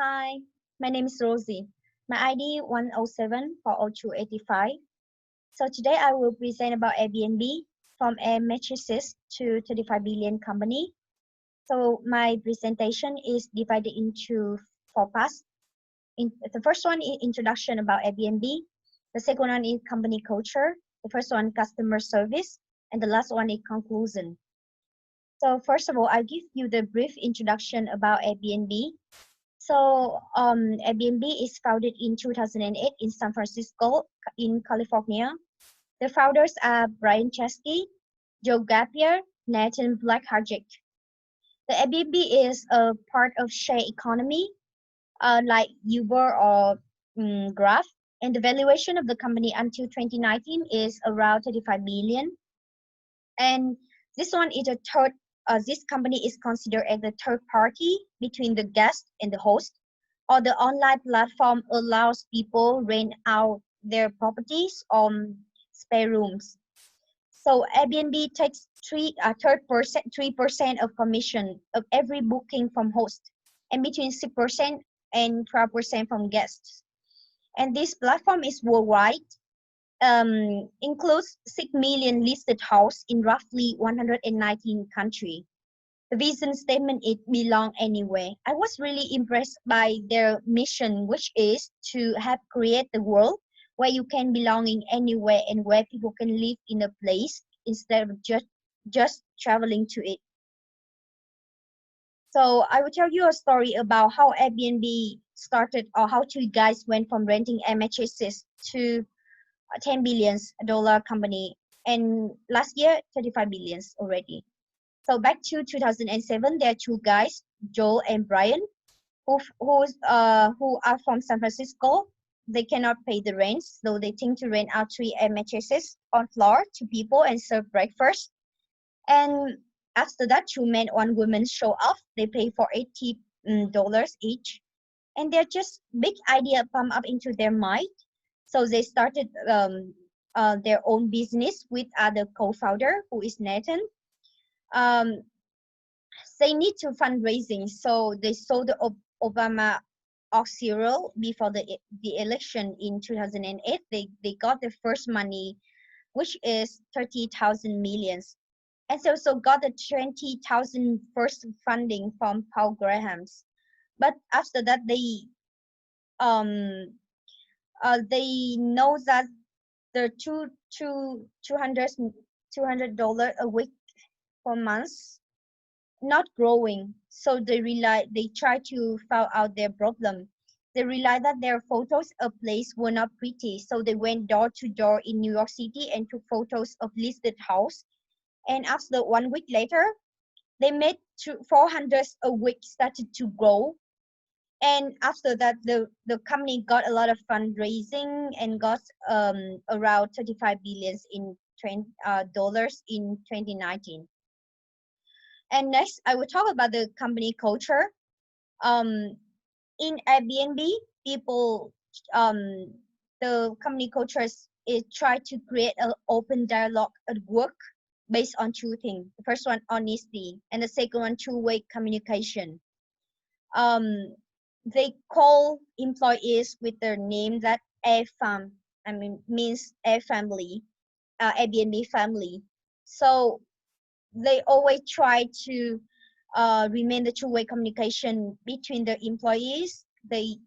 Hi, my name is Rosie. My ID 107 40285. So today I will present about Airbnb from a matrices to 35 billion company. So my presentation is divided into four parts. The first one is introduction about Airbnb. The second one is company culture. The first one customer service, and the last one is conclusion. So first of all, I'll give you the brief introduction about Airbnb. Airbnb is founded in 2008 in San Francisco, in California. The founders are Brian Chesky, Joe Gapier, Nathan Blackharjic. The Airbnb is a part of share economy, like Uber or Grab, and the valuation of the company until 2019 is around 35 billion. And this one is a third. This company is considered as a third party between the guest and the host, or the online platform allows people rent out their properties on spare rooms. So Airbnb takes 3% of commission of every booking from host, and between 6% and 12% from guests. And this platform is worldwide, includes 6 million listed houses in roughly 119 countries. The vision statement is belong anywhere. I was really impressed by their mission, which is to help create the world where you can belonging anywhere and where people can live in a place instead of just traveling to it. So I will tell you a story about how Airbnb started, or how two guys went from renting mattresses to a $10 billion company, and last year 35 billions already. So back to 2007, there are two guys, Joel and Brian, who are from San Francisco. They cannot pay the rent, so they think to rent out three air mattresses on floor to people and serve breakfast. And after that, two men, one woman show up. They pay for $80 each, and they're just big idea pump up into their mind. So they started their own business with other co-founder who is Nathan. Um, they need to fundraising, so they sold the Obama cereal before the election in 2008. They got the first money, which is 30,000 millions, and they also got the 20,000 first funding from Paul Graham's. But after that, um they know that the two $200 a week per month not growing, so they try to find out their problem. They realized that their photos of place were not pretty, so they went door to door in New York City and took photos of listed house. And after 1 week later, they made 400 a week started to grow. And after that, the company got a lot of fundraising and got around 35 billions in dollars in 2019. And next, I will talk about the company culture. Um, in Airbnb, people, the company culture is try to create an open dialogue at work based on two things. The first one, honesty, and the second one, two-way communication. Um, they call employees with their name that a fam. I mean, means a family, Airbnb family. So they always try to remain the two-way communication between the employees. They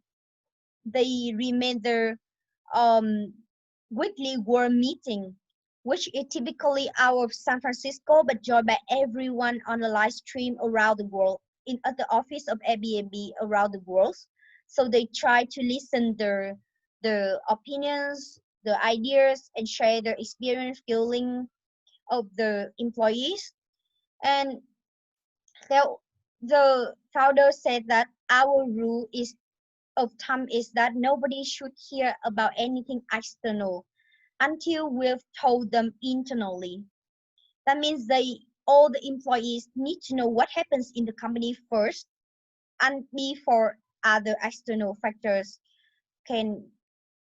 remain their um, weekly work meeting, which is typically out of San Francisco, but joined by everyone on the live stream around the world at the office of Airbnb around the world. So they try to listen the opinions, the ideas, and share their experience, feeling of the employees. And the the founder said that our rule is of thumb is that nobody should hear about anything external until we've told them internally. That means all the employees need to know what happens in the company first, and before other external factors can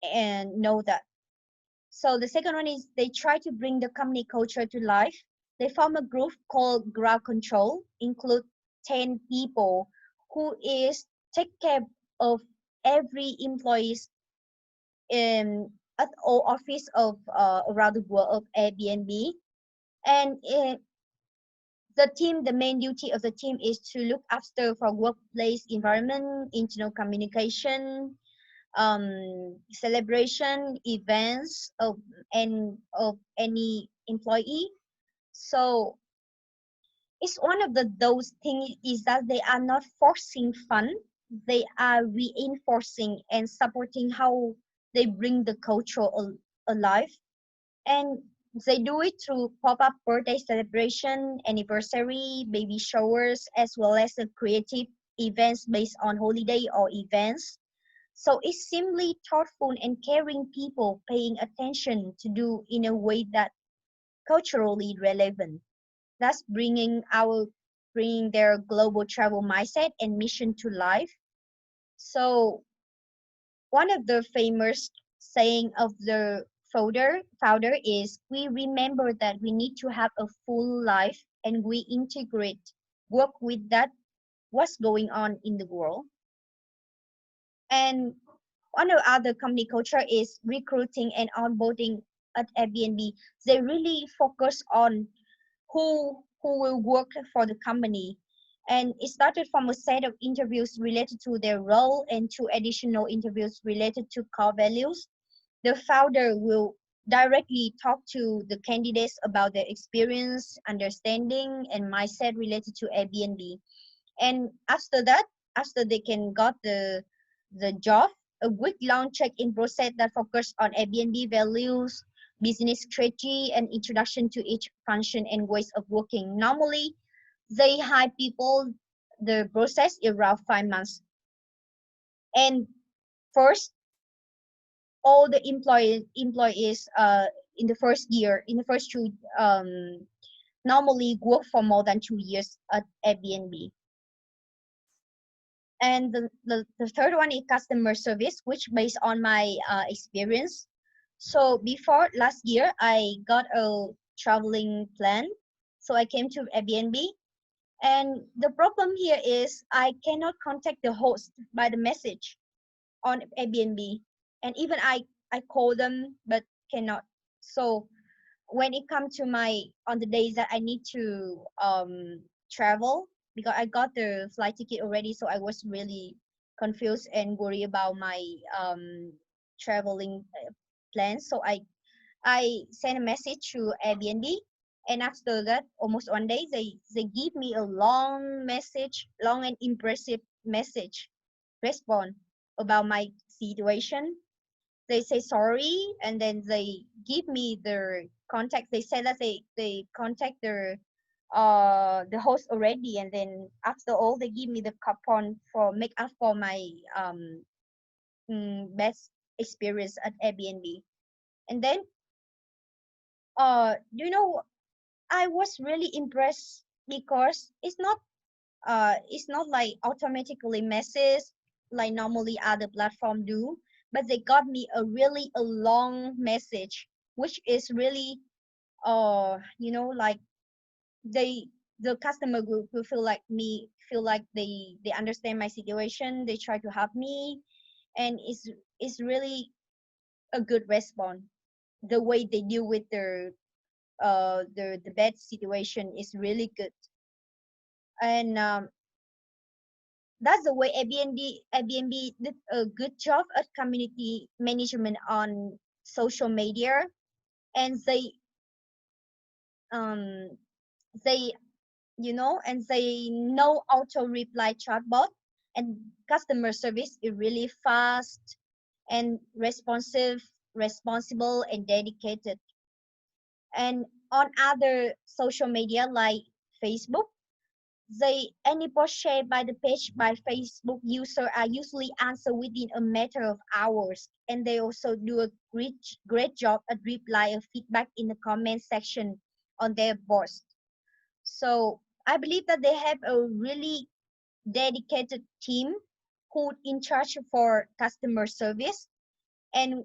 and know that. So the second one is they try to bring the company culture to life. They form a group called Ground Control, include 10 people who is take care of every employees in at all office of around the world of Airbnb. And the main duty of the team is to look after for workplace environment, internal communication, celebration, events of any employee. So it's one of the those things is that they are not forcing fun, they are reinforcing and supporting how they bring the culture alive. And they do it through pop-up birthday celebration, anniversary, baby showers, as well as the creative events based on holiday or events. So it's simply thoughtful and caring people paying attention to do in a way that culturally relevant. Thus bringing their global travel mindset and mission to life. So one of the famous saying of the founder is, we remember that we need to have a full life and we integrate work with that what's going on in the world. And one of other company culture is recruiting and onboarding at Airbnb. They really focus on who will work for the company. And it started from a set of interviews related to their role and two additional interviews related to core values. The founder will directly talk to the candidates about their experience, understanding, and mindset related to Airbnb. And after that, after they can got the job, a quick long check-in process that focus on Airbnb values, business strategy, and introduction to each function and ways of working. Normally, they hire people the process around 5 months. And first, all the employees in the first year, in the first two normally work for more than 2 years at Airbnb. And the third one is customer service, which based on my experience. So before last year, I got a traveling plan. So I came to Airbnb. And the problem here is I cannot contact the host by the message on Airbnb. And even I call them, but cannot. So when it comes to my on the days that I need to travel, because I got the flight ticket already, so I was really confused and worried about my traveling plans. So I sent a message to Airbnb, and after that, almost 1 day, they give me a long message, long and impressive message response about my situation. They say sorry, and then they give me their contact. They say that they contact the host already, and then after all they give me the coupon for make up for my best experience at Airbnb. And then you know, I was really impressed because it's not like automatically message like normally other platform do, but they got me a long message, which is really like they the customer will feel like they understand my situation, they try to help me, and it's really a good response. The way they deal with the bad situation is really good. And that's the way Airbnb did a good job at community management on social media. And um they and they know auto reply chatbot, and customer service is really fast and responsible and dedicated. And on other social media like Facebook, any post shared by the page by Facebook user are usually answered within a matter of hours, and they also do a great job at reply or feedback in the comment section on their post. So I believe that they have a really dedicated team who in charge for customer service. And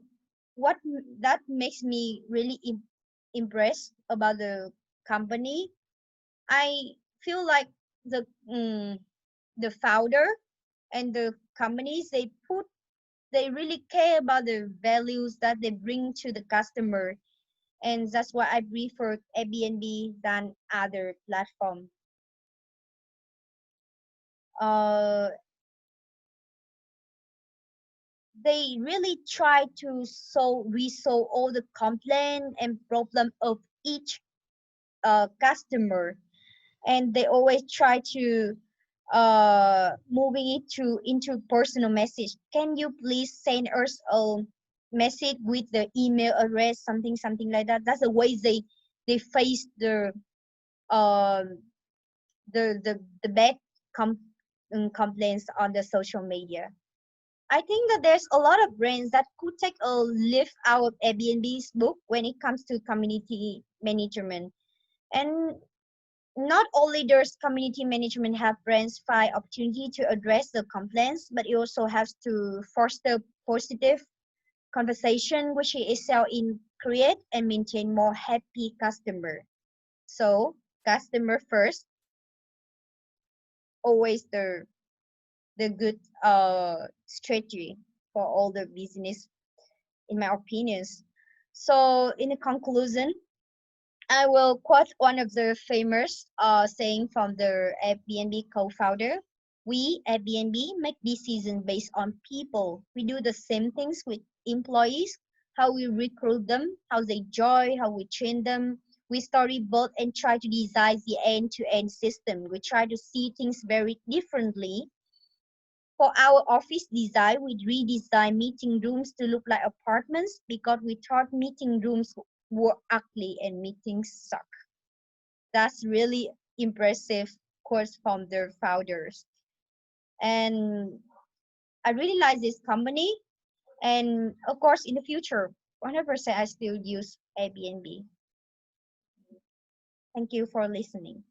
what that makes me really impressed about the company, I feel like the the founder and the companies they really care about the values that they bring to the customer, and that's why I prefer Airbnb than other platform. Uh, they really try to resolve all the complaint and problem of each customer, and they always try to moving it to into personal message. Can you please send us a message with the email address, something like that. That's the way they face um the bad complaints on the social media. I think that there's a lot of brands that could take a lift out of Airbnb's book when it comes to community management. And not only does community management have brands find opportunity to address the complaints, but it also has to foster positive conversation, which it excel in create and maintain more happy customer. So customer first, always the good strategy for all the business, in my opinions. So in the conclusion, I will quote one of the famous saying from the Airbnb co-founder. We, Airbnb, make decisions based on people. We do the same things with employees, how we recruit them, how they join, how we train them. We storyboard and try to design the end-to-end system. We try to see things very differently. For our office design, we redesigned meeting rooms to look like apartments because we thought meeting rooms were ugly and meetings suck. That's really impressive quotes from their founders. And I really like this company. And of course, in the future, 100% I still use Airbnb. Thank you for listening.